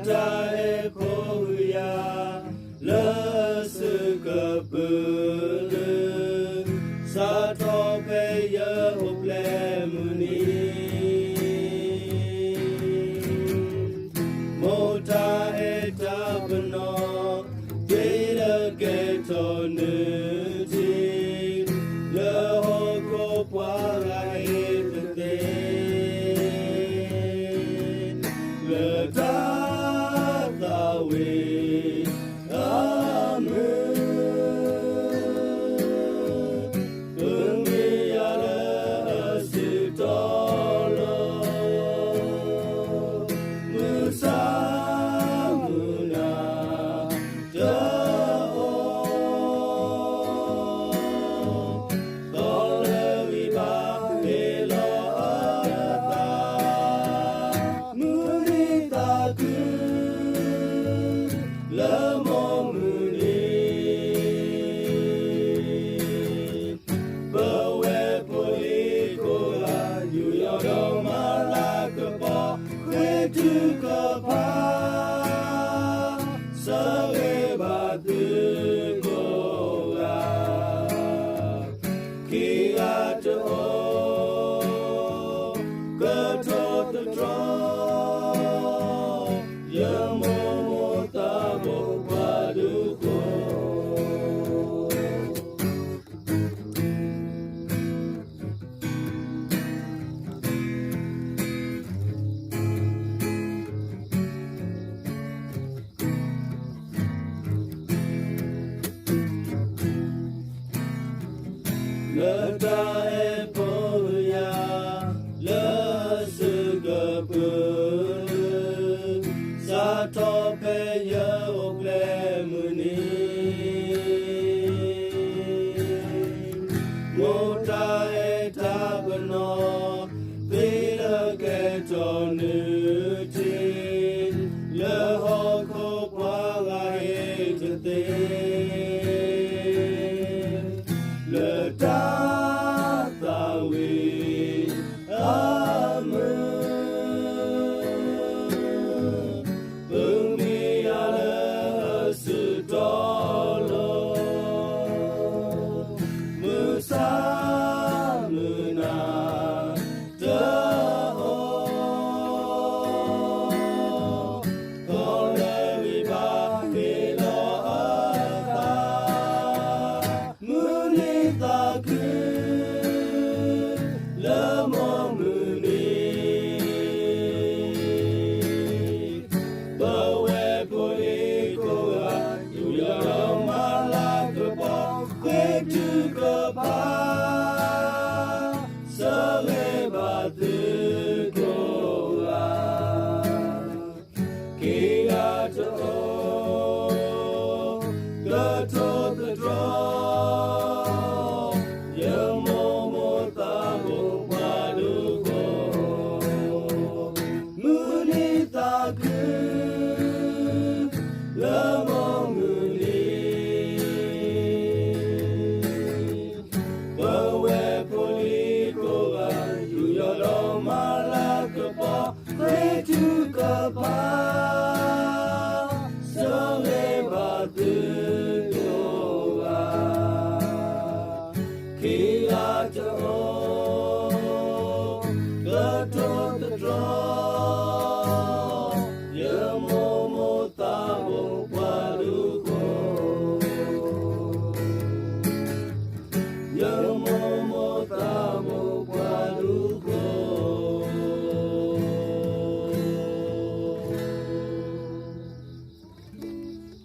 tae koya le sukapulu sa tope ye hople muni mota eta bano dela getonu ti le hoko pwara ete le tata we le tae poya le sukapulu sa tope ye hople muni mota eta bano dela getonu ti le hoko pwara ete le tata we amu bumi ala sutolo musamuna taho kole wiba hilo ata munita le momuni bawe polikoa yuya malakapa kwetu kapa salebatu koa kia to gato the draw Kia